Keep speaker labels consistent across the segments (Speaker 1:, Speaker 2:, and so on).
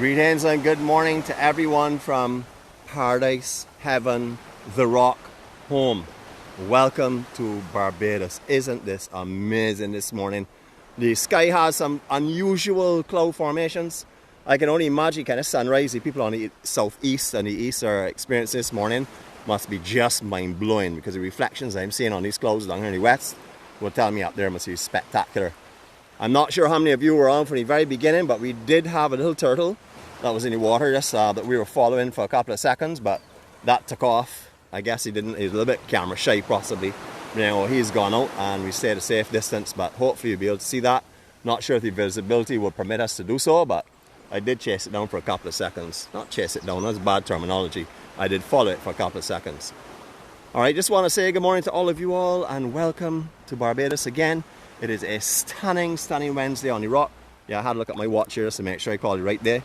Speaker 1: Greetings and good morning to everyone from paradise, heaven, the rock, home. Welcome to Barbados. Isn't this amazing this morning? The sky has some unusual cloud formations. I can only imagine kind of sunrise the people on the southeast and the east are experiencing this morning must be just mind-blowing, because the reflections I'm seeing on these clouds down here in the west will tell me up there must be spectacular. I'm not sure how many of you were on from the very beginning, but we did have a little turtle that was in the water just that we were following for a couple of seconds, but that took off. I guess he was a little bit camera shy possibly. You know, he's gone out and we stayed a safe distance, but hopefully you'll be able to see that. Not sure if the visibility will permit us to do so, but I did chase it down for a couple of seconds. Not chase it down, that's bad terminology. I did follow it for a couple of seconds. Alright, just want to say good morning to all of you all and welcome to Barbados again. It is a stunning, stunning Wednesday on the rock. Yeah, I had to look at my watch here just to make sure I called it right there.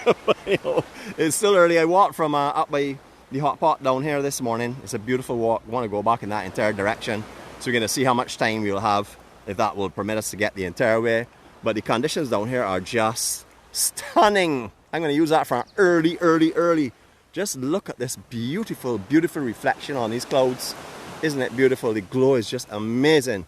Speaker 1: But, you know, it's still early. I walked from up by the hot pot down here this morning. It's a beautiful walk. I want to go back in that entire direction. So we're going to see how much time we'll have, if that will permit us to get the entire way. But the conditions down here are just stunning. I'm going to use that for an early. Just look at this beautiful, beautiful reflection on these clouds. Isn't it beautiful? The glow is just amazing.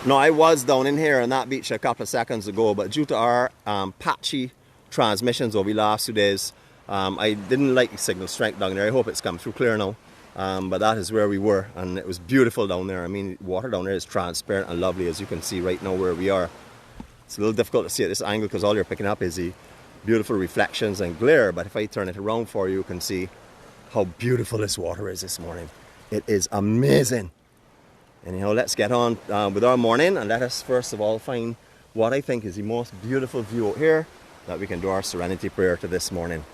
Speaker 1: Now, I was down in here on that beach a couple of seconds ago, but due to our patchy transmissions over the last 2 days, I didn't like the signal strength down there. I hope it's come through clear now. But that is where we were, and it was beautiful down there. I mean, water down there is transparent and lovely, as you can see right now where we are. It's a little difficult to see at this angle because all you're picking up is the beautiful reflections and glare, but if I turn it around for you, you can see how beautiful this water is this morning. It is amazing. Anyhow, let's get on with our morning, and let us first of all find what I think is the most beautiful view out here that we can do our serenity prayer to this morning.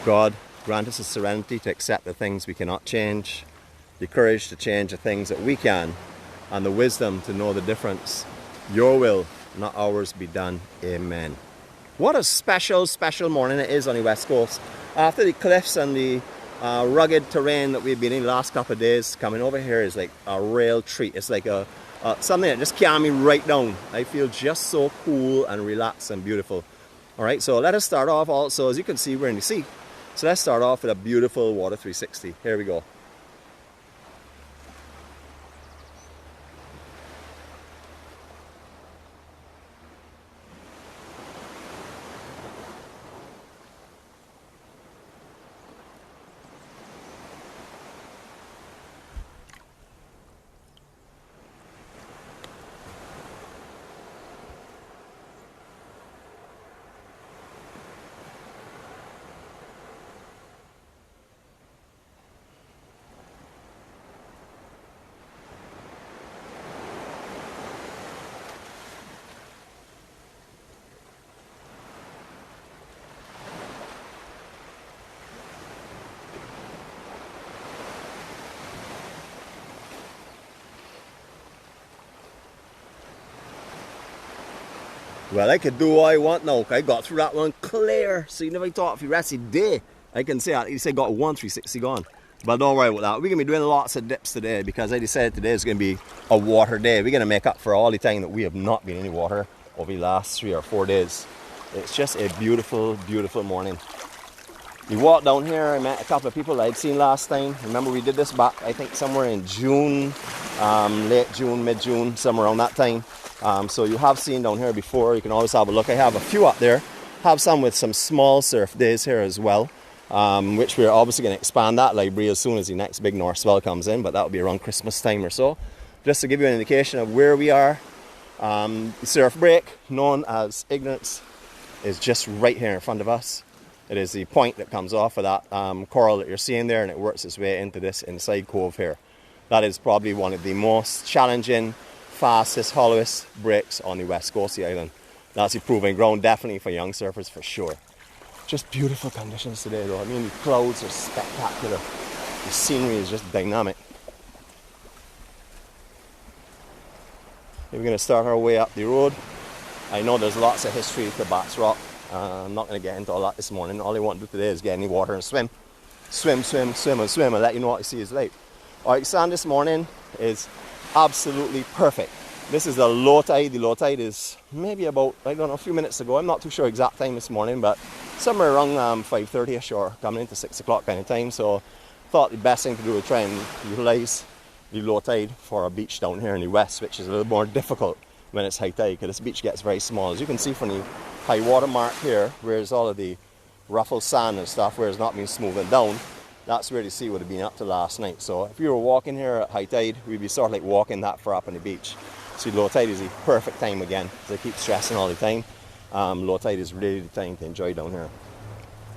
Speaker 1: God, grant us the serenity to accept the things we cannot change, the courage to change the things that we can, and the wisdom to know the difference. Your will, not ours, be done. Amen. What a special, special morning it is on the west coast. After the cliffs and the rugged terrain that we've been in the last couple of days, coming over here is like a real treat. It's like something that just calms me right down. I feel just so cool and relaxed and beautiful. Alright, so let us start off also. As you can see, we're in the sea. So let's start off with a beautiful water 360. Here we go. Well, I could do what I want now. I got through that one clear. So even if I thought for the rest of the day, I can say at least I got one 360 gone. But don't worry about that. We're going to be doing lots of dips today because I decided today is going to be a water day. We're going to make up for all the time that we have not been in the water over the last 3 or 4 days. It's just a beautiful, beautiful morning. We walked down here. I met a couple of people I'd seen last time. Remember, we did this back, I think, somewhere in June, late June, mid-June, somewhere around that time. So you have seen down here before. You can always have a look. I have a few up there. Have some with some small surf days here as well, which we're obviously going to expand that library as soon as the next big north swell comes in, but that will be around Christmas time or so. Just to give you an indication of where we are, the surf break, known as Ignorance, is just right here in front of us. It is the point that comes off of that coral that you're seeing there, and it works its way into this inside cove here. That is probably one of the most challenging, fastest, hollowest breaks on the west coast of the island. That's the proving ground, definitely for young surfers for sure. Just beautiful conditions today though. I mean, the clouds are spectacular. The scenery is just dynamic. We're going to start our way up the road. I know there's lots of history to Bats Rock. I'm not going to get into all that this morning. All I want to do today is get in the water and swim. Swim and let you know what the sea is like. Alright, sand this morning is absolutely perfect. This is the low tide. The low tide is maybe about, I don't know, a few minutes ago. I'm not too sure exact time this morning, but somewhere around 5:30ish or coming into 6 o'clock kind of time. So thought the best thing to do is try and utilize the low tide for a beach down here in the west, which is a little more difficult when it's high tide because this beach gets very small. As you can see from the high water mark here, where's all of the ruffled sand and stuff, where it's not been smoothed down, that's where the sea would have been up to last night. So if you were walking here at high tide, we'd be sort of like walking that far up on the beach. So low tide is the perfect time again, as I keep stressing all the time. Low tide is really the time to enjoy down here.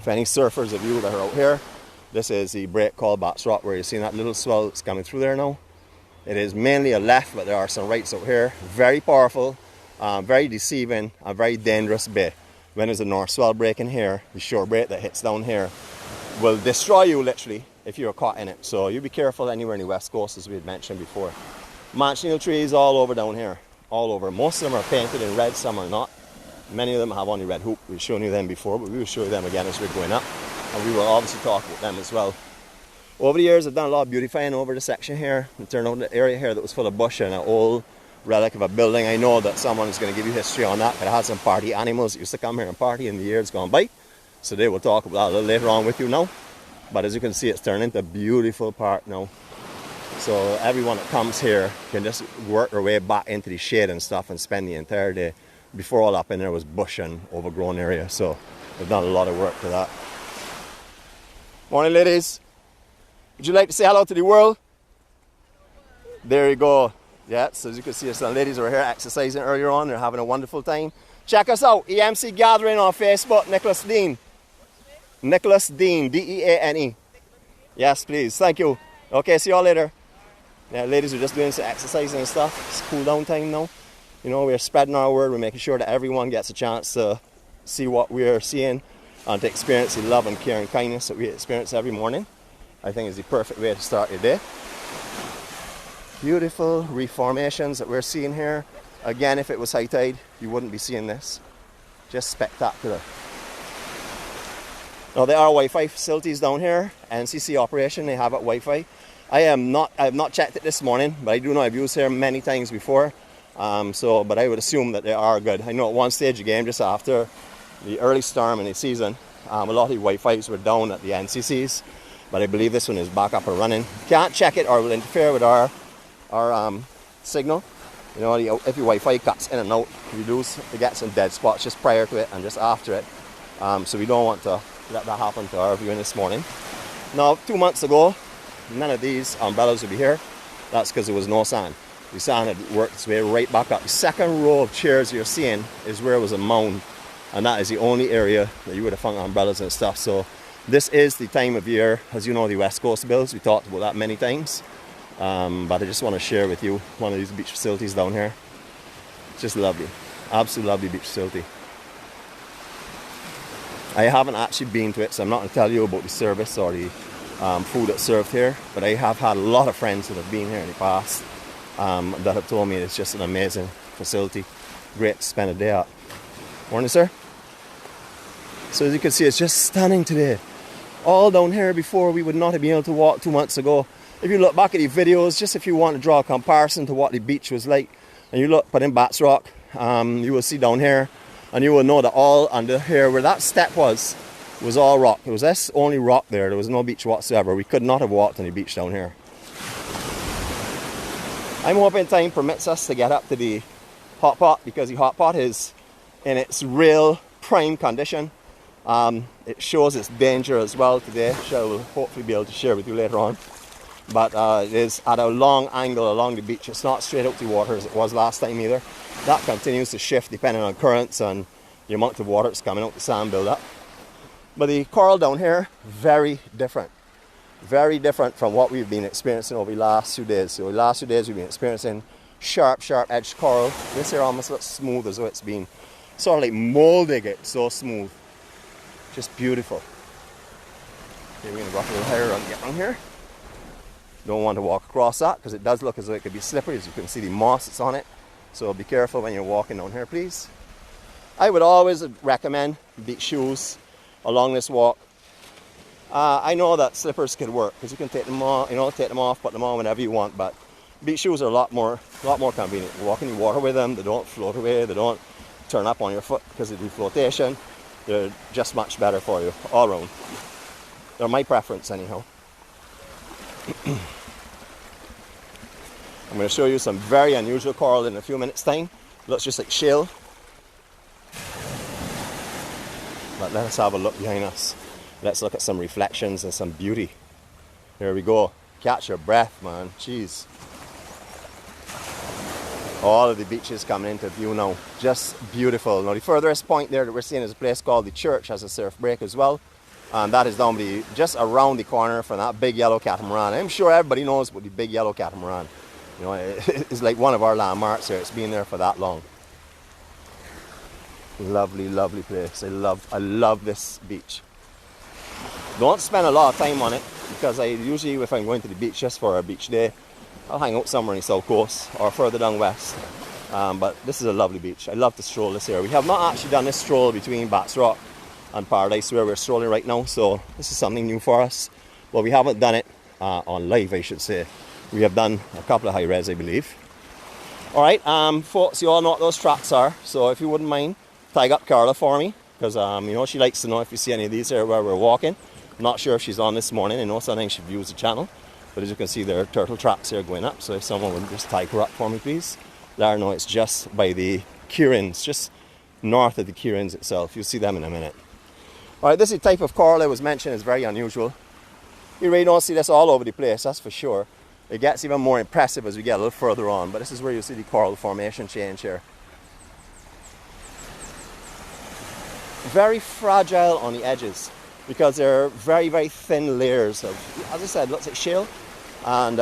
Speaker 1: For any surfers of you that are out here, this is the break called Bats Rock, where you're seeing that little swell that's coming through there now. It is mainly a left, but there are some rights out here. Very powerful, very deceiving, a very dangerous bay. When there's a north swell breaking here, the shore break that hits down here will destroy you literally if you're caught in it. So you be careful anywhere in the west coast, as we had mentioned before. Manchineel trees all over down here, all over. Most of them are painted in red, some are not. Many of them have only red hoop. We've shown you them before, but we will show you them again as we're going up. And we will obviously talk about them as well. Over the years, I've done a lot of beautifying over the section here. It turned out the area here that was full of bush and an old relic of a building. I know that someone is going to give you history on that, but it had some party animals that used to come here and party in the years gone by. So they will talk about that a little later on with you now. But as you can see, it's turned into a beautiful park now. So everyone that comes here can just work their way back into the shade and stuff and spend the entire day. Before all up in there was bush and overgrown area, so they've done a lot of work to that. Morning, ladies. Would you like to say hello to the world? There you go. Yeah, so as you can see, some ladies were here exercising earlier on. They're having a wonderful time. Check us out, EMC Gathering on Facebook, Nicholas Dean. Nicholas Dean, D-E-A-N-E. Yes, please. Thank you. Okay, see you all later. Yeah, ladies are just doing some exercising and stuff. It's cool down time now. You know, we're spreading our word. We're making sure that everyone gets a chance to see what we're seeing and to experience the love and care and kindness that we experience every morning. I think is the perfect way to start your day. Beautiful reef formations that we're seeing here. Again, if it was high tide, you wouldn't be seeing this. Just spectacular. Now there are Wi-Fi facilities down here. NCC operation, they have it Wi-Fi. I have not checked it this morning, but I do know I've used here many times before. But I would assume that they are good. I know at one stage of the game, just after the early storm in the season, a lot of the Wi-Fis were down at the NCCs, but I believe this one is back up and running. Can't check it or it will interfere with our signal. You know, if your Wi-Fi cuts in and out, you get some dead spots just prior to it and just after it. So we don't want to let that happen to our viewing this morning. Now, 2 months ago, none of these umbrellas would be here. That's because there was no sand. The sand had worked its way right back up. The second row of chairs you're seeing is where it was a mound, and that is the only area that you would have found umbrellas and stuff. So this is the time of year, as you know, the West Coast bills. We talked about that many times, but I just want to share with you one of these beach facilities down here. It's just lovely, absolutely lovely beach facility. I haven't actually been to it, so I'm not going to tell you about the service or the food that's served here, but I have had a lot of friends that have been here in the past that have told me it's just an amazing facility. Great to spend a day at. Morning, sir. So as you can see, it's just stunning today. All down here before we would not have been able to walk 2 months ago. If you look back at the videos, just if you want to draw a comparison to what the beach was like, and you put in Bats Rock, you will see down here, and you will know that all under here, where that step was all rock. It was this only rock there. There was no beach whatsoever. We could not have walked on the beach down here. I'm hoping time permits us to get up to the hot pot, because the hot pot is in its real prime condition. It shows its danger as well today, which I will hopefully be able to share with you later on. But it is at a long angle along the beach. It's not straight out the water as it was last time either. That continues to shift depending on currents and the amount of water that's coming out the sand build up. But the coral down here, very different. Very different from what we've been experiencing over the last few days. So the last few days we've been experiencing sharp edged coral. This here almost looks smooth, as though it's been sort of like molding it so smooth. Just beautiful. Okay, we're going to walk a little higher and get on here. Don't want to walk across that because it does look as though it could be slippery. As you can see, the moss that's on it. So be careful when you're walking down here, please. I would always recommend beach shoes along this walk. I know that slippers could work because you can take them off, put them on whenever you want, but Beach shoes are a lot more convenient. You walk in the water with them, they don't float away, they don't turn up on your foot because of the flotation. They're just much better for you all around. They're my preference anyhow. I'm going to show you some very unusual coral in a few minutes time. Looks just like shale. But let us have a look behind us. Let's look at some reflections and some beauty. Here we go. Catch your breath, man. Jeez. All of the beaches coming into view now. Just beautiful. Now the furthest point there that we're seeing is a place called the Church, has a surf break as well. And that is down just around the corner from that big yellow catamaran. I'm sure everybody knows about the big yellow catamaran. You know, it's like one of our landmarks here. It's been there for that long. Lovely, lovely place. I love this beach. Don't spend a lot of time on it because I usually, if I'm going to the beach just for a beach day, I'll hang out somewhere in the south coast or further down west. But this is a lovely beach. I love to stroll this area. We have not actually done this stroll between Bats Rock and Paradise where we're strolling right now, so this is something new for us. Well, we haven't done it on live, I should say. We have done a couple of high res, I believe. Alright, folks, you all know what those tracks are, so if you wouldn't mind, tag up Carla for me, because you know, she likes to know if you see any of these here where we're walking. I'm not sure if she's on this morning. I know sometimes she views the channel, but as you can see, there are turtle tracks here going up, so if someone would just tag her up for me, please. Let her know it's just by the Kierans, just north of the Kierans itself. You'll see them in a minute. Alright, this is the type of coral I was mentioning is very unusual. You really don't see this all over the place, that's for sure. It gets even more impressive as we get a little further on, but this is where you see the coral formation change here. Very fragile on the edges because they're very, very thin layers of, as I said, looks like shale. And,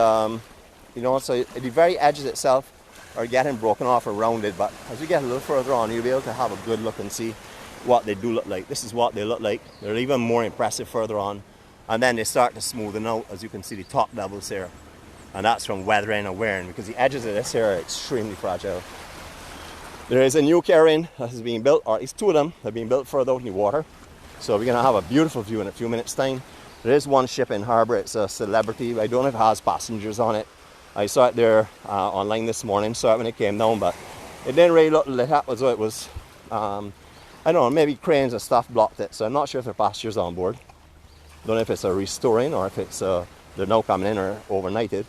Speaker 1: you know, so the very edges itself are getting broken off and rounded, but as we get a little further on, you'll be able to have a good look and see what they do look like. This is what they look like. They're even more impressive further on. And then they start to smoothen out, as you can see the top levels here. And that's from weathering and wearing, because the edges of this here are extremely fragile. There is a new Kieran that is being built, or at least two of them that are being built further out in the water. So we're going to have a beautiful view in a few minutes' time. There is one ship in harbour. It's a Celebrity. I don't know if it has passengers on it. I saw it there online this morning, saw it when it came down, but it didn't really look lit up as though it was, I don't know, maybe cranes and stuff blocked it. So I'm not sure if there are passengers on board. Don't know if it's a restoring or if it's they're now coming in or overnighted.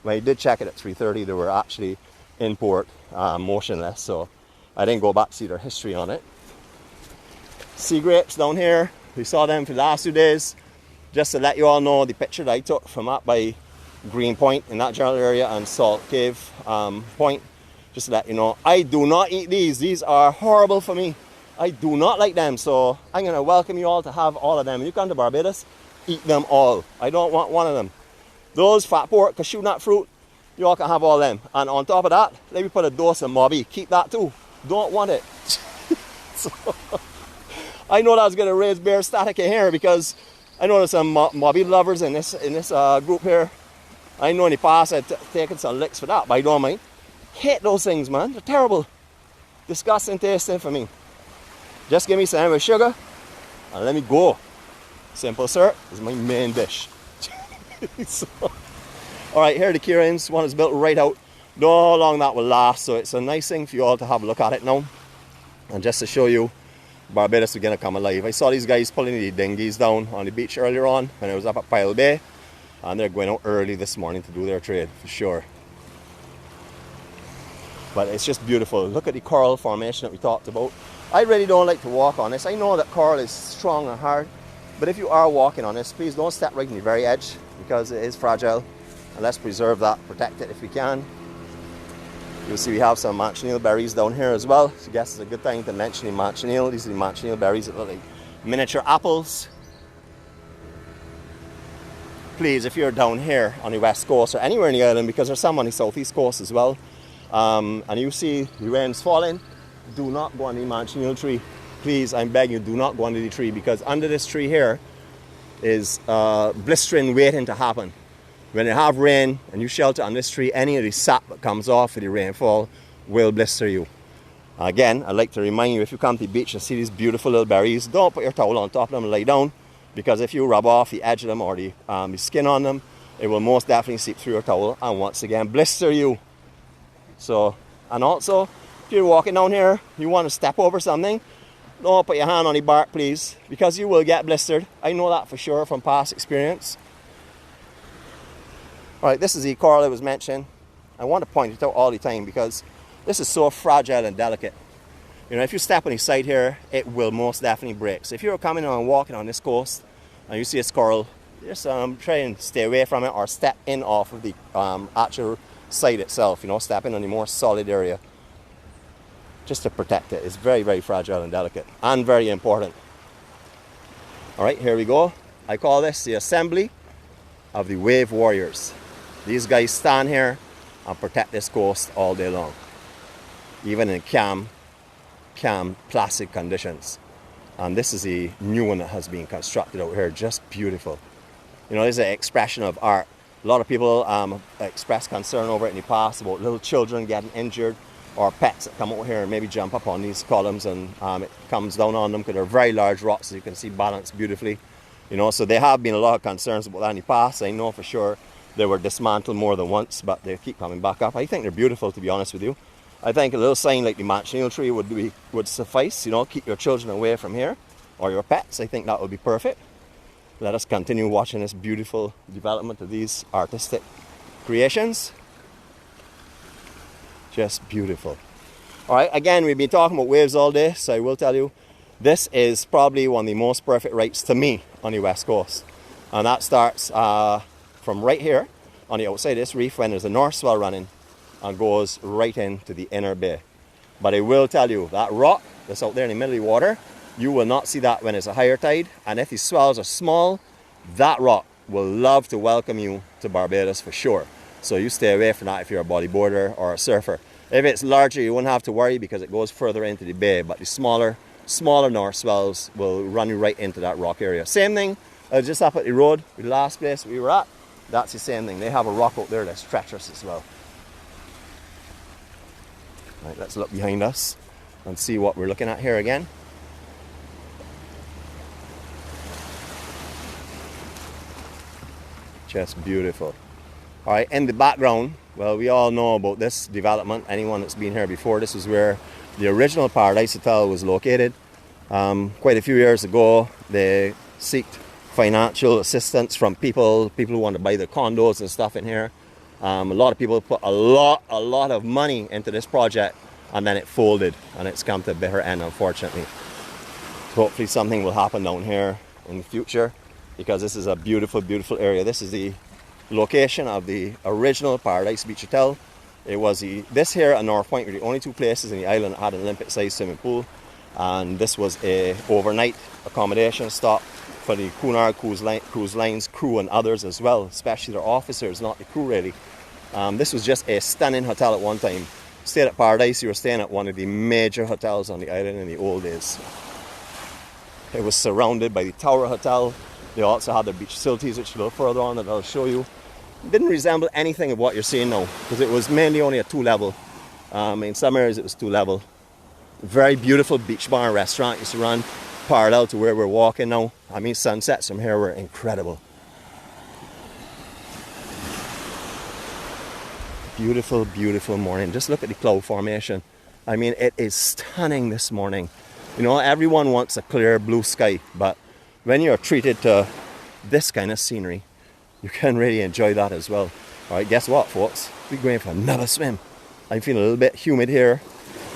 Speaker 1: When I did check it at 3:30, they were actually in port, motionless, so I didn't go back to see their history on it. Sea grapes down here, we saw them for the last 2 days. Just to let you all know, the picture that I took from up by Green Point in that general area and Salt Cave Point, just to let you know, I do not eat these. These are horrible for me. I do not like them, so I'm going to welcome you all to have all of them. When you come to Barbados, eat them all. I don't want one of them. Those fat pork, cashew nut fruit, you all can have all them. And on top of that, let me put a dose of mobby. Keep that too. Don't want it. So, I know that's going to raise bear static in here because I know there's some mobby lovers in this group here. I know in the past I've taken some licks for that, but I don't mind. Hate those things, man. They're terrible. Disgusting tasting for me. Just give me some with sugar and let me go. Simple syrup is my main dish. So, alright, here are the Kierans. One is built right out. Don't know how long that will last, so it's a nice thing for you all to have a look at it now. And just to show you, Barbados is going to come alive. I saw these guys pulling the dinghies down on the beach earlier on when I was up at Pile Bay. And they're going out early this morning to do their trade, for sure. But it's just beautiful. Look at the coral formation that we talked about. I really don't like to walk on this. I know that coral is strong and hard. But if you are walking on this, please don't step right in the very edge because it is fragile. And let's preserve that, protect it if we can. You'll see we have some manchineel berries down here as well. So I guess it's a good time to mention the manchineel. These are the manchineel berries that look like miniature apples. Please, if you're down here on the west coast or anywhere in the island, because there's some on the southeast coast as well, and you see the rains falling, do not go on the manchineel tree. Please, I'm begging you, do not go under the tree, because under this tree here is blistering waiting to happen. When you have rain and you shelter on this tree, any of the sap that comes off with the rainfall will blister you. Again, I'd like to remind you, if you come to the beach and see these beautiful little berries, don't put your towel on top of them and lay down, because if you rub off the edge of them or the skin on them, it will most definitely seep through your towel and once again blister you. So, and also, if you're walking down here, you want to step over something, don't put your hand on the bark, please, because you will get blistered. I know that for sure from past experience. Alright, this is the coral I was mentioning. I want to point it out all the time because this is so fragile and delicate. You know, if you step on the side here, it will most definitely break. So if you're coming on and walking on this coast and you see a coral, just try and stay away from it or step in off of the actual site itself, you know, step in on the more solid area just to protect it. It's very, very fragile and delicate and very important. Alright, here we go. I call this the assembly of the wave warriors. These guys stand here and protect this coast all day long, even in calm, placid conditions. And this is a new one that has been constructed out here, just beautiful. You know, this is an expression of art. A lot of people express concern over it in the past about little children getting injured or pets that come out here and maybe jump up on these columns and it comes down on them because they're very large rocks, as you can see, balanced beautifully. You know, so there have been a lot of concerns about that in the past. I know for sure they were dismantled more than once, but they keep coming back up. I think they're beautiful, to be honest with you. I think a little sign like the manchineel tree would suffice. You know, keep your children away from here or your pets. I think that would be perfect. Let us continue watching this beautiful development of these artistic creations. Just beautiful. All right, again, we've been talking about waves all day, so I will tell you, this is probably one of the most perfect rights to me on the west coast. And that starts from right here on the outside of this reef when there's a north swell running and goes right into the inner bay. But I will tell you, that rock that's out there in the middle of the water, you will not see that when it's a higher tide. And if the swells are small, that rock will love to welcome you to Barbados for sure. So you stay away from that if you're a bodyboarder or a surfer. If it's larger, you won't have to worry because it goes further into the bay. But the smaller north swells will run you right into that rock area. Same thing, just up at the road, the last place we were at, that's the same thing. They have a rock out there that's treacherous as well. Right, let's look behind us and see what we're looking at here again. Just beautiful. All right, in the background, well, we all know about this development. Anyone that's been here before, this is where the original Paradise Hotel was located. Quite a few years ago, they sought financial assistance from people who want to buy the condos and stuff in here. A lot of people put a lot of money into this project, and then it folded, and it's come to a bitter end, unfortunately. Hopefully something will happen down here in the future, because this is a beautiful, beautiful area. This is the location of the original Paradise Beach Hotel. It was this here and North Point were the only two places in the island that had an Olympic-sized swimming pool, and this was a overnight accommodation stop for the Cunard Cruise Lines crew and others as well, especially their officers, not the crew really. This was just a stunning hotel at one time. Stayed at Paradise, you were staying at one of the major hotels on the island in the old days. It was surrounded by the Tower Hotel. They also had their beach facilities, which a little further on that I'll show you. It didn't resemble anything of what you're seeing now, because it was mainly only a two-level. In some areas it was two-level. Very beautiful beach bar and restaurant used to run parallel to where we're walking now. I mean, sunsets from here were incredible. Beautiful, beautiful morning. Just look at the cloud formation. I mean, it is stunning this morning. You know, everyone wants a clear blue sky, but when you're treated to this kind of scenery, you can really enjoy that as well. All right, guess what, folks? We're going for another swim. I'm feeling a little bit humid here,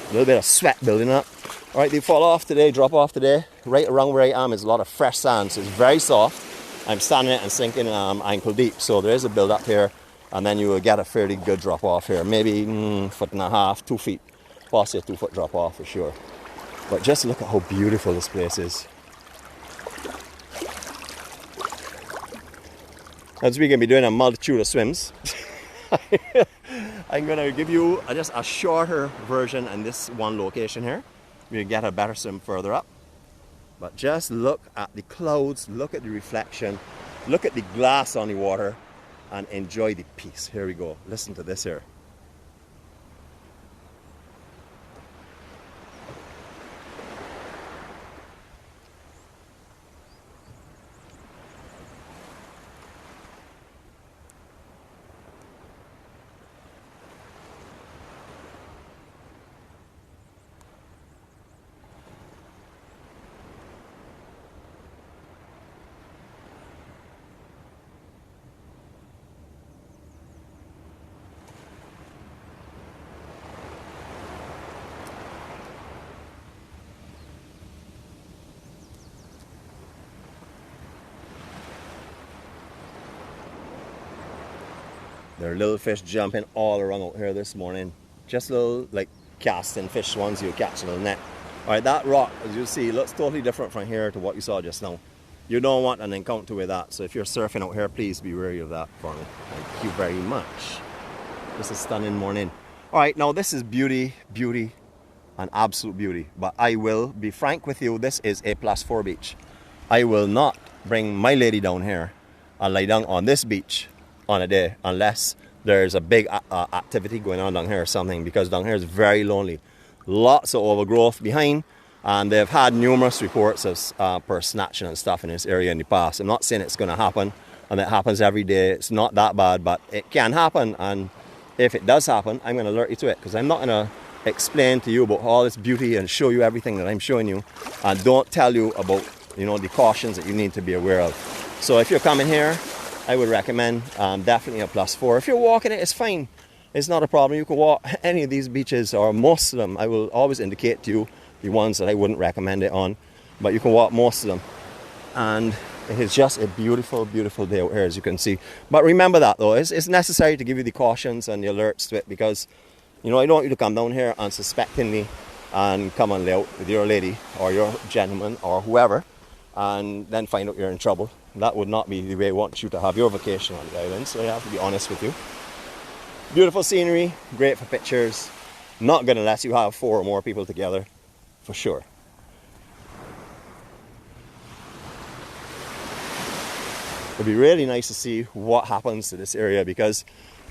Speaker 1: a little bit of sweat building up. All right, they fall off today, drop off today. Right around where I am is a lot of fresh sand, so it's very soft. I'm standing it and sinking ankle deep, so there is a build up here, and then you will get a fairly good drop off here. Maybe 1.5 feet, 2 feet, possibly a 2 foot drop off for sure. But just look at how beautiful this place is. As we're going to be doing a multitude of swims, I'm going to give you just a shorter version in this one location here. We'll get a better swim further up. But just look at the clouds, look at the reflection, look at the glass on the water, and enjoy the peace. Here we go. Listen to this here. There are little fish jumping all around out here this morning. Just little like casting fish ones you catch in a net. Alright, that rock, as you see, looks totally different from here to what you saw just now. You don't want an encounter with that. So if you're surfing out here, please be wary of that for me. Thank you very much. This is a stunning morning. Alright, now this is beauty, beauty, and absolute beauty. But I will be frank with you, this is a +4 beach. I will not bring my lady down here and lie down on this beach on a day unless there's a big activity going on down here or something, because down here is very lonely. Lots of overgrowth behind, and they've had numerous reports of purse snatching and stuff in this area in the past. I'm not saying it's going to happen, and it happens every day. It's not that bad, but it can happen, and if it does happen, I'm going to alert you to it, because I'm not going to explain to you about all this beauty and show you everything that I'm showing you, and don't tell you about, you know, the cautions that you need to be aware of. So if you're coming here, I would recommend definitely a +4. If you're walking it, it's fine. It's not a problem. You can walk any of these beaches, or most of them. I will always indicate to you the ones that I wouldn't recommend it on, but you can walk most of them. And it is just a beautiful, beautiful day out here, as you can see. But remember that though, it's necessary to give you the cautions and the alerts to it, because, you know, I don't want you to come down here unsuspectingly and come and lay out with your lady or your gentleman or whoever, and then find out you're in trouble. That would not be the way I want you to have your vacation on the island, so I have to be honest with you. Beautiful scenery, great for pictures. Not good unless you have 4 or more people together, for sure. It'd be really nice to see what happens to this area, because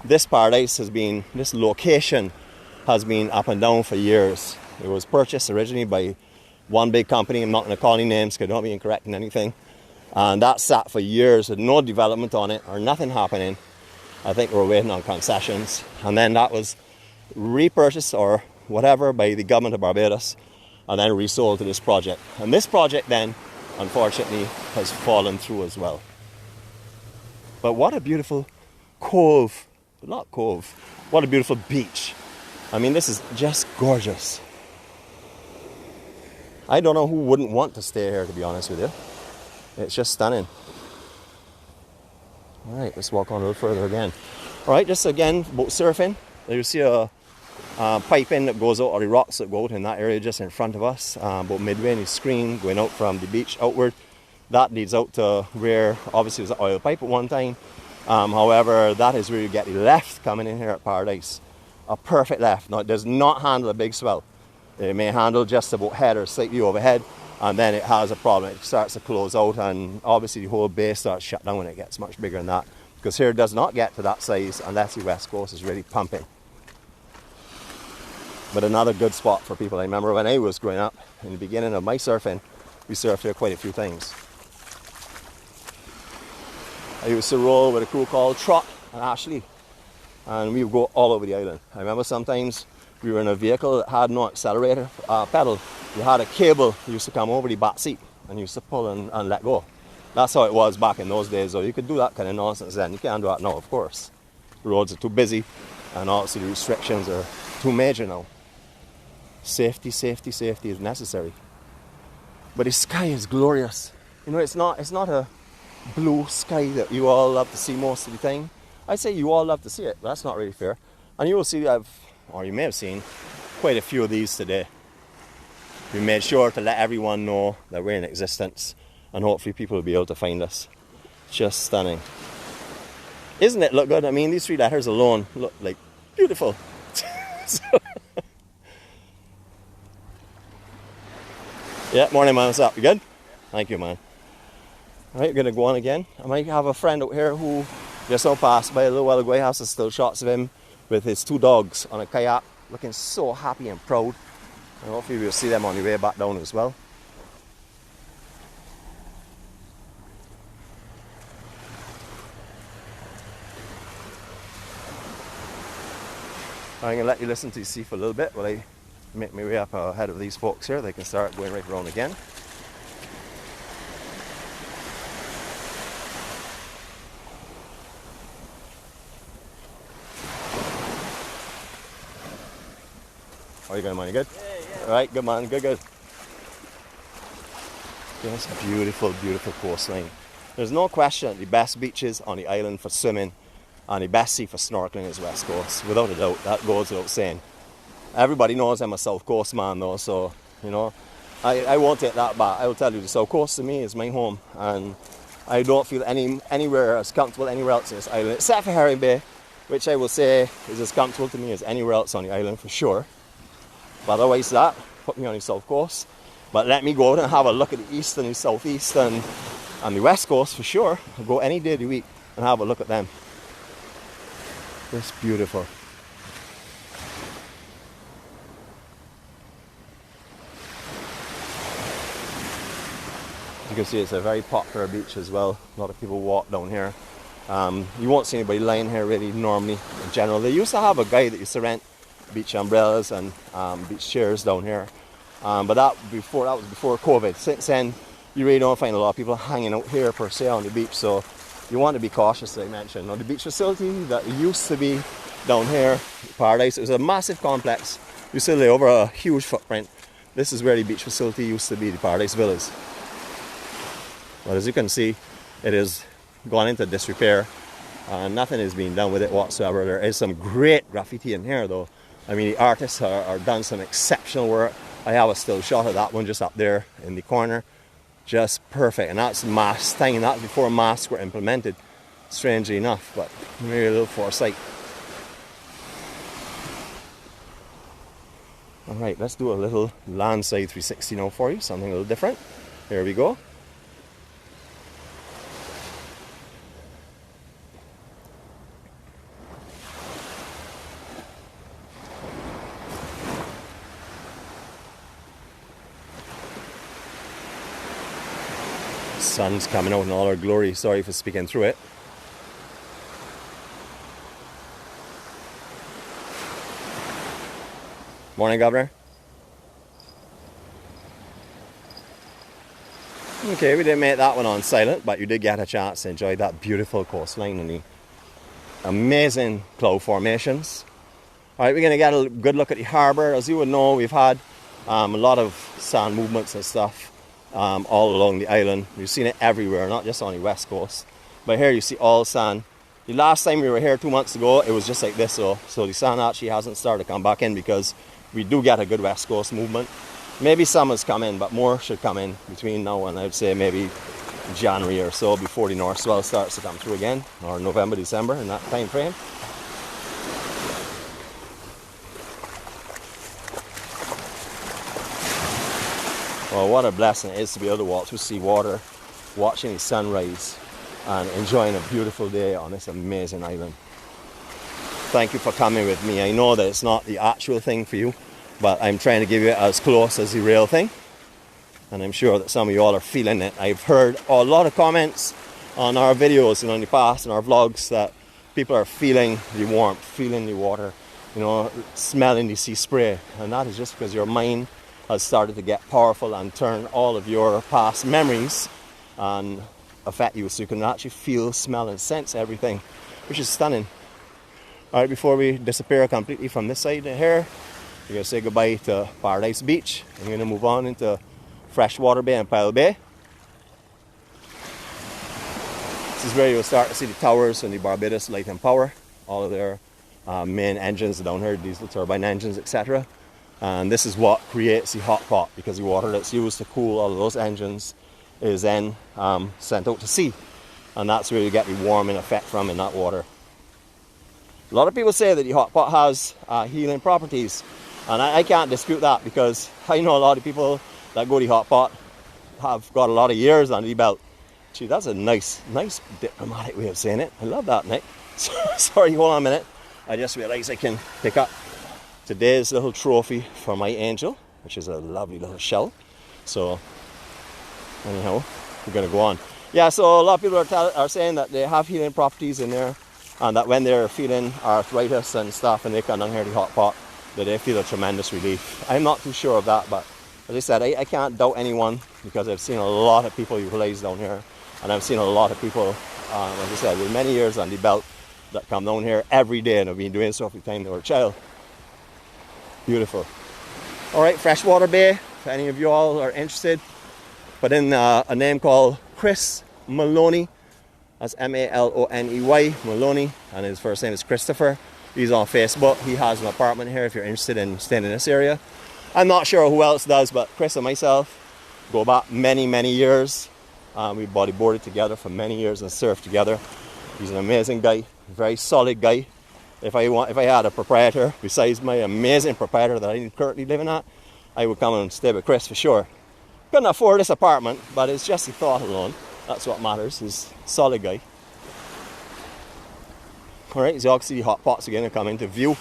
Speaker 1: this paradise has been, this location has been up and down for years. It was purchased originally by one big company. I'm not going to call any names because I don't be incorrect in anything. And that sat for years with no development on it or nothing happening. I think we're waiting on concessions. And then that was repurchased or whatever by the government of Barbados and then resold to this project. And this project then, unfortunately, has fallen through as well. But what a beautiful cove. Not cove. What a beautiful beach. I mean, this is just gorgeous. I don't know who wouldn't want to stay here, to be honest with you. It's just stunning. Alright, let's walk on a little further again. Alright, just again, about surfing. You see a piping that goes out, or the rocks that go out in that area just in front of us. About midway in the screen, going out from the beach outward. That leads out to where, obviously, it was an oil pipe at one time. However, that is where you get the left coming in here at Paradise. A perfect left. Now, it does not handle a big swell. It may handle just about head or slightly overhead, and then it has a problem. It starts to close out, and obviously the whole bay starts shut down when it gets much bigger than that, because here it does not get to that size unless the west coast is really pumping. But another good spot for people. I remember when I was growing up, in the beginning of my surfing, we surfed here quite a few times. I used to roll with a crew called Trot and Ashley, and we would go all over the island. I remember sometimes we were in a vehicle that had no accelerator pedal. You had a cable that used to come over the back seat and you used to pull and let go. That's how it was back in those days, though. You could do that kind of nonsense then. You can't do that now, of course. The roads are too busy, and also the restrictions are too major now. Safety, safety, safety is necessary. But the sky is glorious. You know, it's not a blue sky that you all love to see most of the time. I say you all love to see it, but that's not really fair. And you will see or you may have seen, quite a few of these today. We made sure to let everyone know that we're in existence, and hopefully people will be able to find us. Just stunning. Isn't it look good? I mean, these 3 letters alone look like beautiful. Yeah, morning man, what's up? You good? Thank you, man. Alright, we're going to go on again. I might have a friend out here who just now passed by a little while ago. I have some still shots of him with his 2 dogs on a kayak, looking so happy and proud. And hopefully we'll see them on the way back down as well. I'm going to let you listen to the sea for a little bit while I make my way up ahead of these folks here. They can start going right around again. How are you going, man? You good?
Speaker 2: Yeah.
Speaker 1: Alright, good man, good. Just a beautiful, beautiful coastline. There's no question the best beaches on the island for swimming And the best sea for snorkeling is West Coast, without a doubt. That goes without saying. Everybody knows I'm a South Coast man though, so, you know, I won't take that back. I will tell you, the South Coast to me is my home, and I don't feel anywhere as comfortable anywhere else in this island, except for Herring Bay, which I will say is as comfortable to me as anywhere else on the island for sure. But otherwise that, put me on the South Coast. But let me go out and have a look at the east and the southeast and the West Coast for sure. I'll go any day of the week and have a look at them. It's beautiful. You can see it's a very popular beach as well. A lot of people walk down here. You won't see anybody lying here really normally in general. They used to have a guy that used to rent beach umbrellas and beach chairs down here. But that was before COVID. Since then, you really don't find a lot of people hanging out here per se on the beach. So you want to be cautious, as I mentioned. Now, the beach facility that used to be down here, Paradise, it was a massive complex. It used to lay over a huge footprint. This is where the beach facility used to be, the Paradise Villas. But as you can see, it is gone into disrepair. Nothing is being done with it whatsoever. There is some great graffiti in here though. I mean, the artists are done some exceptional work. I have a still shot of that one just up there in the corner. Just perfect. And that's mask time. That's before masks were implemented, strangely enough, but maybe a little foresight. Alright, let's do a little landside 360 now for you, something a little different. Here we go. Sun's coming out in all our glory. Sorry for speaking through it. Morning, Governor. Okay, we didn't make that one on silent, but you did get a chance to enjoy that beautiful coastline and the amazing cloud formations. Alright, we're going to get a good look at the harbour. As you would know, we've had a lot of sand movements and stuff all along the island. You've seen it everywhere, not just on the West Coast. But here you see all sand. The last time we were here 2 months ago, it was just like this, so the sand actually hasn't started to come back in because we do get a good West Coast movement. Maybe some has come in, but more should come in between now and I'd say maybe January or so before the north swell starts to come through again, or November, December, in that time frame. Well, what a blessing it is to be able to walk through sea water, watching the sunrise and enjoying a beautiful day on this amazing island. Thank you for coming with me. I know that it's not the actual thing for you, but I'm trying to give you it as close as the real thing. And I'm sure that some of you all are feeling it. I've heard a lot of comments on our videos and on the past and our vlogs that people are feeling the warmth, feeling the water, you know, smelling the sea spray. And that is just because your mind has started to get powerful and turn all of your past memories and affect you, so you can actually feel, smell and sense everything, which is stunning. Alright, before we disappear completely from this side here, we're going to say goodbye to Paradise Beach. I'm going to move on into Freshwater Bay and Pile Bay. This is where you'll start to see the towers and the Barbados Light and Power, all of their main engines down here, diesel turbine engines, etc. And this is what creates the hot pot, because the water that's used to cool all of those engines is then sent out to sea, and that's where you get the warming effect from in that water. A lot of people say that the hot pot has healing properties, and I can't dispute that, because I know a lot of people that go to the hot pot have got a lot of years under the belt. Gee, that's a nice diplomatic way of saying it. I love that, Nick. Sorry, hold on a minute. I just realized I can pick up today's little trophy for my angel, which is a lovely little shell. So anyhow, we're going to go on. Yeah, so a lot of people are saying that they have healing properties in there, and that when they're feeling arthritis and stuff and they come down here to the hot pot, that they feel a tremendous relief. I'm not too sure of that, but as I said, I can't doubt anyone, because I've seen a lot of people utilize down here, and I've seen a lot of people, as I said, with many years on the belt that come down here every day and have been doing so from the time they were a child. Beautiful. Alright, Freshwater Bay, if any of you all are interested, put in a name called Chris Maloney That's Maloney, Maloney, and his first name is Christopher. He's on Facebook. He has an apartment here if you're interested in staying in this area. I'm not sure who else does, but Chris and myself go back many, many years. We bodyboarded together for many years and surfed together. He's an amazing guy, very solid guy. If I had a proprietor besides my amazing proprietor that I'm currently living at, I would come and stay with Chris for sure. Couldn't afford this apartment, but it's just the thought alone. That's what matters. He's a solid guy. Alright, so obviously the hot pots are going to come into view.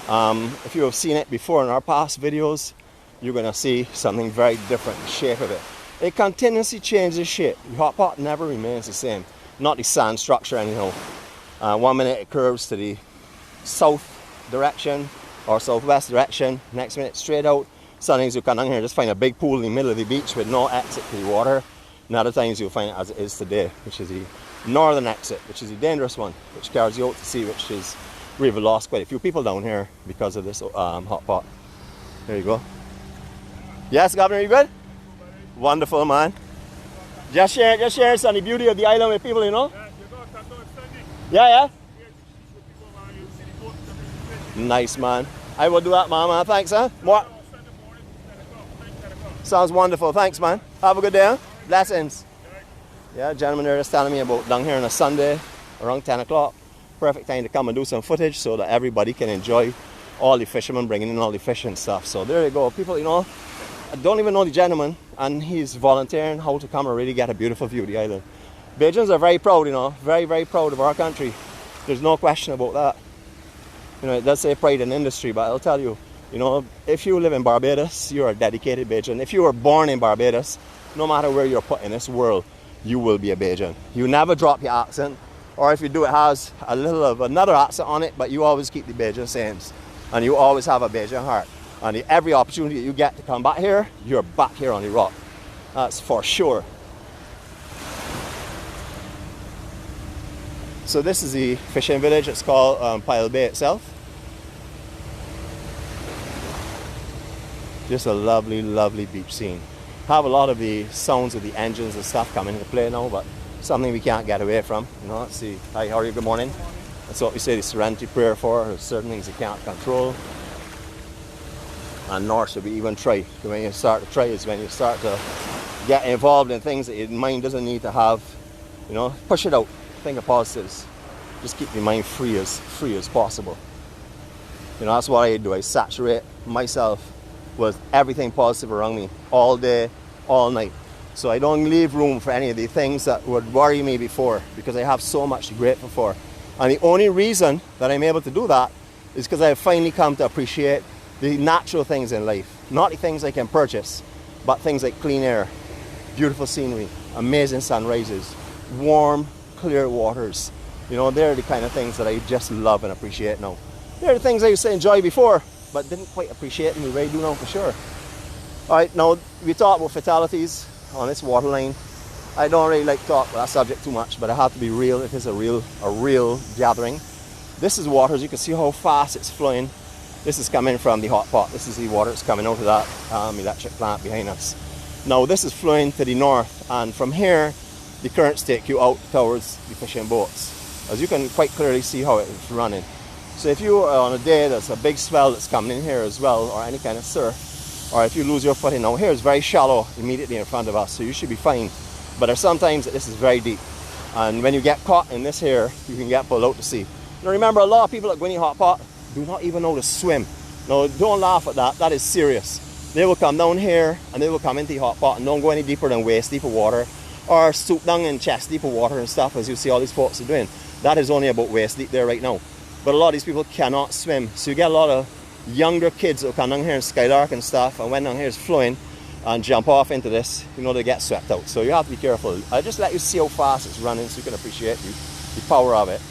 Speaker 1: If you have seen it before in our past videos, you're going to see something very different, the shape of it. It continuously changes shape. The hot pot never remains the same. Not the sand structure anyhow. 1 minute it curves to the south direction or southwest direction. Next minute straight out. Sometimes you come down here and just find a big pool in the middle of the beach with no exit to the water. And other times you'll find it as it is today, which is the northern exit, which is the dangerous one, which carries you out to sea, which is, we've lost quite a few people down here because of this hot pot. There you go. Yes, Governor, you good? Wonderful, man. Just share some of the beauty of the island with people, you know? Yeah. Nice, man. I will do that, man. Thanks, huh? More. Sounds wonderful. Thanks, man. Have a good day, huh? Blessings. Yeah, gentleman there is telling me about down here on a Sunday around 10 o'clock. Perfect time to come and do some footage so that everybody can enjoy all the fishermen bringing in all the fish and stuff. So there you go. People, you know, I don't even know the gentleman, and he's volunteering how to come and really get a beautiful view of the island. Bajans are very proud, you know, very, very proud of our country. There's no question about that. You know, it does say pride in industry, but I'll tell you, you know, if you live in Barbados, you're a dedicated Bajan. If you were born in Barbados, no matter where you're put in this world, you will be a Bajan. You never drop your accent, or if you do, it has a little of another accent on it, but you always keep the Bajan sayings, and you always have a Bajan heart. And every opportunity that you get to come back here, you're back here on the rock. That's for sure. So this is the fishing village. It's called Pile Bay itself. Just a lovely, lovely beach scene. Have a lot of the sounds of the engines and stuff coming into play now, but something we can't get away from. You know, let's see. Hi, how are you? Good morning. That's what we say the serenity prayer for. There's certain things you can't control, and nor should we even try. When you start to try is when you start to get involved in things that your mind doesn't need to have. You know, push it out. Think of positives. Just keep your mind free as possible. You know, that's what I do. I saturate myself with everything positive around me all day, all night. So I don't leave room for any of the things that would worry me before, because I have so much to be grateful for. And the only reason that I'm able to do that is because I have finally come to appreciate the natural things in life. Not the things I can purchase, but things like clean air, beautiful scenery, amazing sunrises, warm, clear waters. You know, they're the kind of things that I just love and appreciate now. They're the things I used to enjoy before, but didn't quite appreciate in the way I do now for sure. Alright, now we talk about fatalities on this waterline. I don't really like to talk about that subject too much, but I have to be real. It is a real gathering. This is water, as you can see how fast it's flowing. This is coming from the hot pot. This is the water that's coming out of that electric plant behind us. Now this is flowing to the north, and from here the currents take you out towards the fishing boats. As you can quite clearly see how it's running. So if you are on a day that's a big swell that's coming in here as well, or any kind of surf, or if you lose your footing, now here is very shallow immediately in front of us, so you should be fine. But there's sometimes that this is very deep, and when you get caught in this here, you can get pulled out to sea. Now remember, a lot of people that go in the hot pot do not even know to swim. Now don't laugh at that, that is serious. They will come down here and they will come into the hot pot and don't go any deeper than waist deep of water, or stoop down in chest deep of water and stuff, as you see all these folks are doing. That is only about waist deep there right now. But a lot of these people cannot swim. So you get a lot of younger kids that will come down here and skylark and stuff, and when down here is flowing and jump off into this, you know, they get swept out. So you have to be careful. I just let you see how fast it's running so you can appreciate the power of it.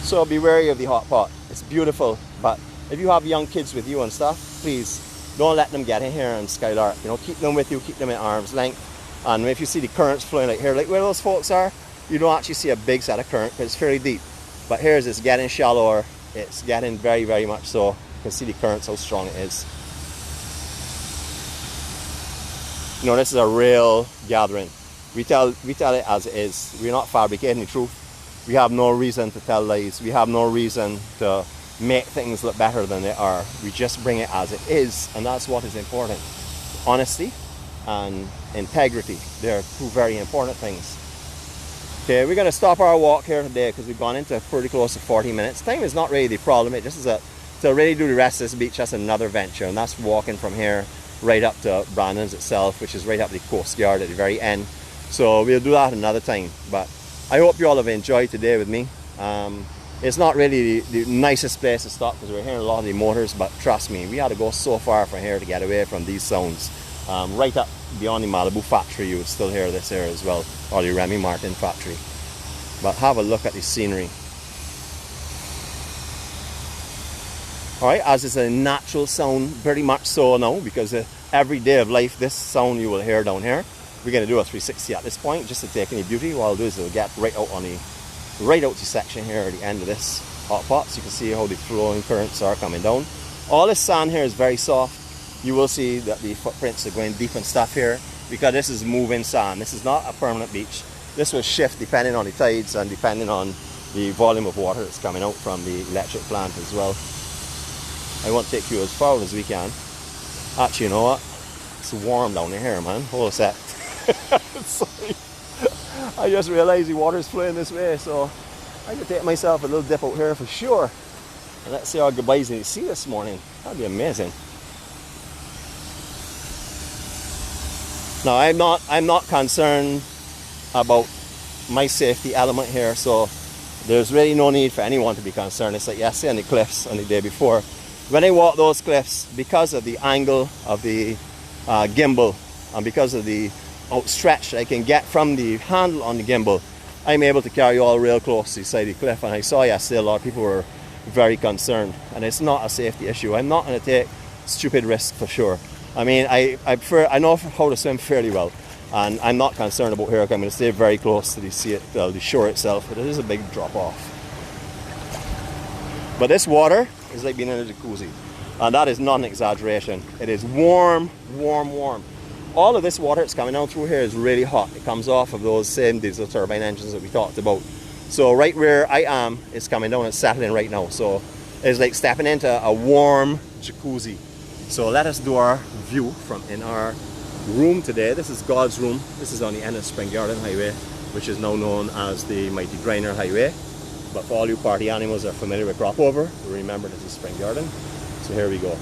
Speaker 1: So be wary of the hot pot. It's beautiful, but if you have young kids with you and stuff, please don't let them get in here and skylark. You know, keep them with you, keep them at arm's length. And if you see the currents flowing like here, like where those folks are, you don't actually see a big set of current because it's fairly deep. But here's it's getting shallower. It's getting very, very much so. You can see the currents, how strong it is. You know, this is a real gathering. We tell it as it is. We're not fabricating the truth. We have no reason to tell lies. We have no reason to make things look better than they are. We just bring it as it is, and that's what is important. Honesty and integrity. They're two very important things. Okay, we're going to stop our walk here today because we've gone into pretty close to 40 minutes. Time is not really the problem. It just is to really do the rest of this beach. That's another venture, and that's walking from here right up to Brandon's itself, which is right up the coast guard at the very end. So we'll do that another time. But I hope you all have enjoyed today with me. It's not really the nicest place to stop because we're hearing a lot of the motors, but trust me, we had to go so far from here to get away from these sounds. Right up beyond the Malibu factory, you would still hear this here as well, or the Remy Martin factory. But have a look at the scenery. Alright, as it's a natural sound, pretty much so now, because every day of life, this sound you will hear down here. We're going to do a 360 at this point, just to take any beauty. What I'll do is we'll get right out the section here at the end of this hot pot, so you can see how the flowing currents are coming down. All this sand here is very soft. You will see that the footprints are going deep and stuff here, because this is moving sand. This is not a permanent beach. This will shift depending on the tides and depending on the volume of water that's coming out from the electric plant as well. I won't take you as far as we can. Actually, you know what? It's warm down here, man. Hold a sec. Sorry. I just realized the water's flowing this way, so I could take myself a little dip out here for sure. And let's say our goodbyes in the sea this morning. That'd be amazing. Now, I'm not concerned about my safety element here, so there's really no need for anyone to be concerned. It's like yesterday on the cliffs and the day before. When I walk those cliffs, because of the angle of the gimbal and because of the outstretch I can get from the handle on the gimbal, I'm able to carry all real close to the side of the cliff. And I saw yesterday a lot of people were very concerned, and it's not a safety issue. I'm not going to take stupid risks for sure. I mean, I know how to swim fairly well, and I'm not concerned about here. I'm going to stay very close to the shore itself, but it is a big drop off. But this water is like being in a jacuzzi, and that is not an exaggeration. It is warm, warm, warm. All of this water that's coming down through here is really hot. It comes off of those same diesel turbine engines that we talked about. So right where I am, it's coming down and settling right now. So it's like stepping into a warm jacuzzi. So let us do our view from in our room today. This is God's room. This is on the end of Spring Garden Highway, which is now known as the Mighty Griner Highway. But for all you party animals that are familiar with crop over, remember this is Spring Garden. So here we go.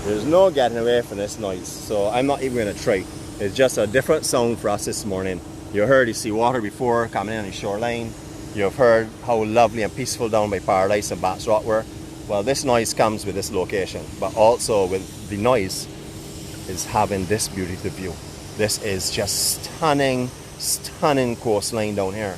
Speaker 1: There's no getting away from this noise, so I'm not even going to try. It's just a different sound for us this morning. You heard the seawater before coming in on the shoreline. You've heard how lovely and peaceful down by Paradise and Bats Rock were. Well, this noise comes with this location, but also with the noise is having this beauty to view. This is just stunning, stunning coastline down here.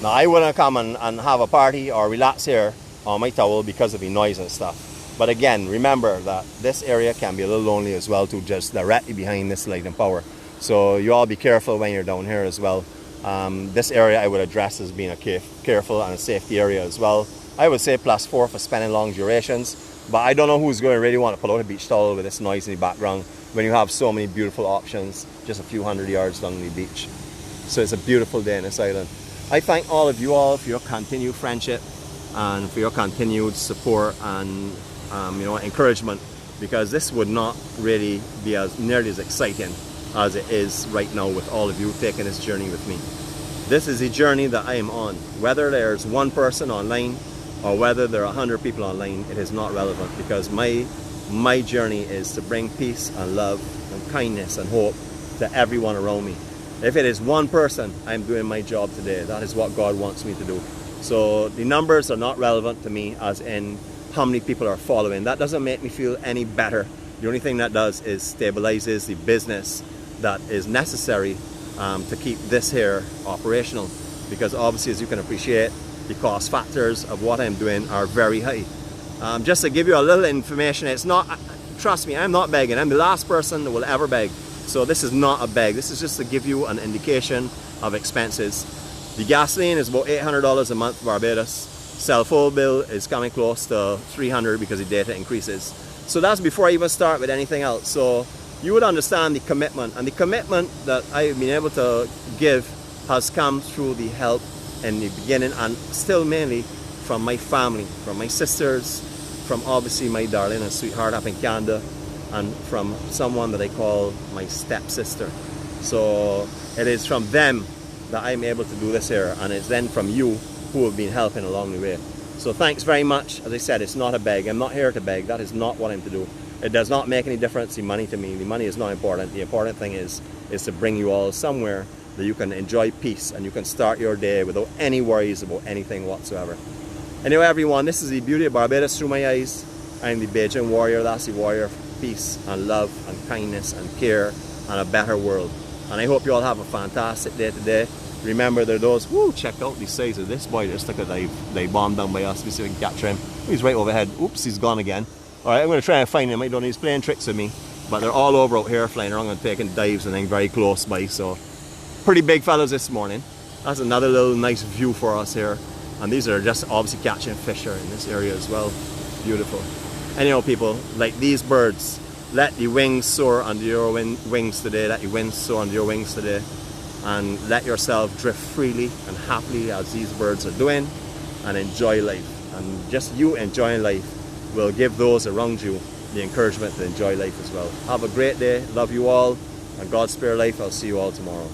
Speaker 1: Now, I wouldn't come and have a party or relax here on my towel because of the noise and stuff. But again, remember that this area can be a little lonely as well too, just directly behind this light and power. So you all be careful when you're down here as well. This area I would address as being a careful and a safety area as well. I would say +4 for spending long durations, but I don't know who's going to really want to pull out a beach towel with this noise in the background when you have so many beautiful options just a few hundred yards down the beach. So it's a beautiful day in this island. I thank all of you all for your continued friendship and for your continued support and encouragement, because this would not really be nearly as exciting as it is right now with all of you taking this journey with me. This is a journey that I am on. Whether there's one person online or whether there are 100 people online, it is not relevant, because my my journey is to bring peace and love and kindness and hope to everyone around me. If it is one person, I'm doing my job today. That is what God wants me to do. So the numbers are not relevant to me, as in how many people are following. That doesn't make me feel any better. The only thing that does is stabilizes the business that is necessary to keep this here operational. Because obviously, as you can appreciate, the cost factors of what I'm doing are very high. Just to give you a little information, it's not, trust me, I'm not begging. I'm the last person that will ever beg. So this is not a beg. This is just to give you an indication of expenses. The gasoline is about $800 a month Barbados. Cell phone bill is coming close to $300 because the data increases. So that's before I even start with anything else. So you would understand the commitment, and the commitment that I've been able to give has come through the help in the beginning, and still mainly from my family, from my sisters, from obviously my darling and sweetheart up in Canada, and from someone that I call my stepsister. So it is from them that I'm able to do this here, and it's then from you who have been helping along the way. So thanks very much. As I said, it's not a beg. I'm not here to beg. That is not what I'm to do. It does not make any difference, the money to me. The money is not important. The important thing is to bring you all somewhere that you can enjoy peace and you can start your day without any worries about anything whatsoever. Anyway, everyone, this is the beauty of Barbados through my eyes. I'm the Beijing warrior. That's the warrior of peace and love and kindness and care and a better world. And I hope you all have a fantastic day today. Remember, there are those, whoo, check out the size of this boy. Just look at they bombed down by us. Let me see if we can capture him. He's right overhead. Oops, he's gone again. All right, I'm going to try and find him. I don't know, he's playing tricks with me. But they're all over out here, flying around and taking dives and things very close by. So, pretty big fellows this morning. That's another little nice view for us here. And these are just obviously catching fish here in this area as well. Beautiful. Anyhow, people, like these birds, let the wings soar under your wings today. Let the winds soar under your wings today. And let yourself drift freely and happily as these birds are doing, and enjoy life. And just you enjoying life will give those around you the encouragement to enjoy life as well. Have a great day. Love you all. And God spare life. I'll see you all tomorrow.